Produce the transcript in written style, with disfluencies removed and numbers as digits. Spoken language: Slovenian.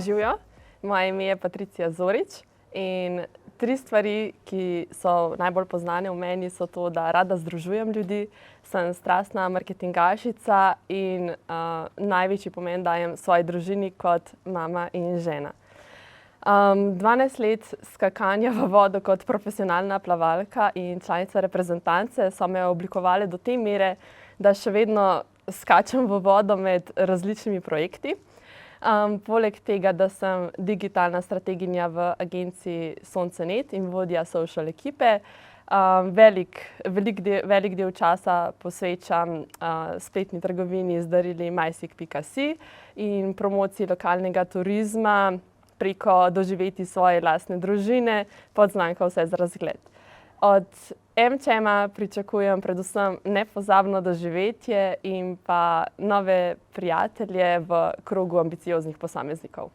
Živijo, moje ime je Patricija Zorič in 3 stvari, ki so najbolj poznane v meni, so to, da rada združujem ljudi, sem strastna marketingašica in največji pomen dajem svoji družini kot mama in žena. 12 let skakanja v vodo kot profesionalna plavalka in članica reprezentance so me oblikovale do te mere, da še vedno skačem v vodo med različnimi projekti. Poleg tega, da sem digitalna strateginja v agenciji Soncenet in vodja social ekipe, velik del časa posvečam spletni trgovini z darili majsik.si in promociji lokalnega turizma preko doživetij svoje lastne družine pod znamko Vse za razgled. Od MČema pričakujem predvsem nepozabno doživetje in pa nove prijatelje v krogu ambicioznih posameznikov.